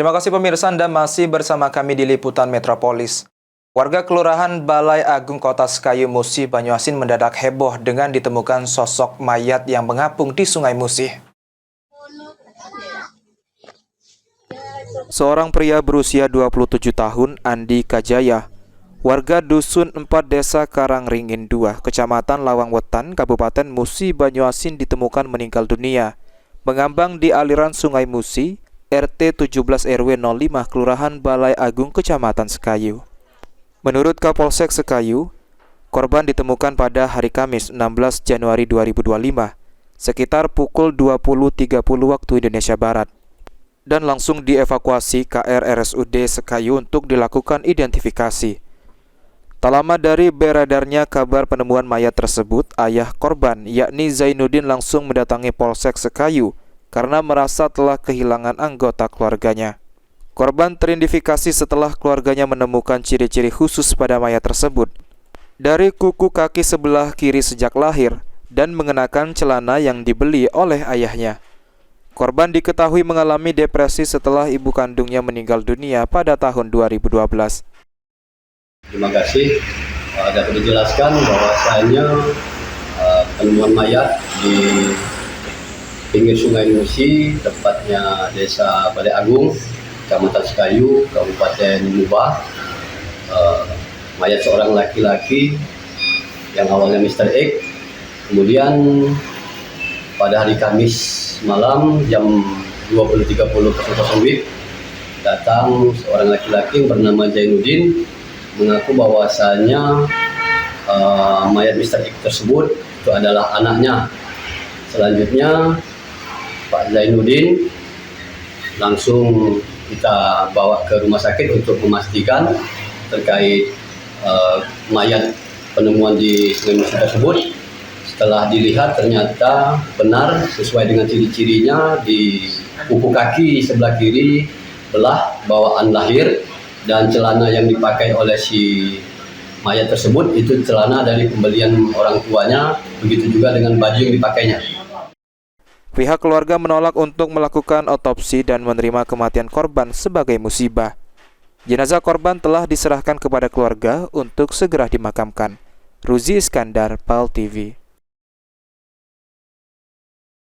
Terima kasih pemirsa, Anda masih bersama kami di Liputan Metropolis. Warga Kelurahan Balai Agung Kota Sekayu Musi, Banyuasin mendadak heboh dengan ditemukan sosok mayat yang mengapung di Sungai Musi. Seorang pria berusia 27 tahun, Andi Kajaya, warga Dusun 4 Desa Karangringin 2, Kecamatan Lawang Wetan, Kabupaten Musi, Banyuasin ditemukan meninggal dunia, mengambang di aliran Sungai Musi, RT 17 RW 05 Kelurahan Balai Agung Kecamatan Sekayu. Menurut Kapolsek Sekayu, korban ditemukan pada hari Kamis 16 Januari 2025 sekitar pukul 20.30 waktu Indonesia Barat dan langsung dievakuasi ke RSUD Sekayu untuk dilakukan identifikasi. Tak lama dari beredarnya kabar penemuan mayat tersebut, ayah korban yakni Zainuddin langsung mendatangi Polsek Sekayu karena merasa telah kehilangan anggota keluarganya. Korban teridentifikasi setelah keluarganya menemukan ciri-ciri khusus pada mayat tersebut. Dari kuku kaki sebelah kiri sejak lahir dan mengenakan celana yang dibeli oleh ayahnya. Korban diketahui mengalami depresi setelah ibu kandungnya meninggal dunia pada tahun 2012. Terima kasih. Dapat dijelaskan bahwasanya penemuan mayat di pinggir Sungai Musi, tepatnya Desa Balai Agung, Kecamatan Sekayu, Kabupaten Muba. Mayat seorang laki-laki yang awalnya Mr. X. Kemudian pada hari Kamis malam jam 20.30 datang seorang laki-laki yang bernama Zainuddin mengaku bahwasanya mayat Mr. X tersebut itu adalah anaknya. Selanjutnya Pak Zainuddin langsung kita bawa ke rumah sakit untuk memastikan terkait mayat penemuan di Sungai Musi tersebut. Setelah dilihat ternyata benar sesuai dengan ciri-cirinya, di kuku kaki sebelah kiri belah bawaan lahir dan celana yang dipakai oleh si mayat tersebut itu celana dari pembelian orang tuanya, begitu juga dengan baju yang dipakainya. Pihak keluarga menolak untuk melakukan otopsi dan menerima kematian korban sebagai musibah. Jenazah korban telah diserahkan kepada keluarga untuk segera dimakamkan. Ruzi Iskandar, PAL TV.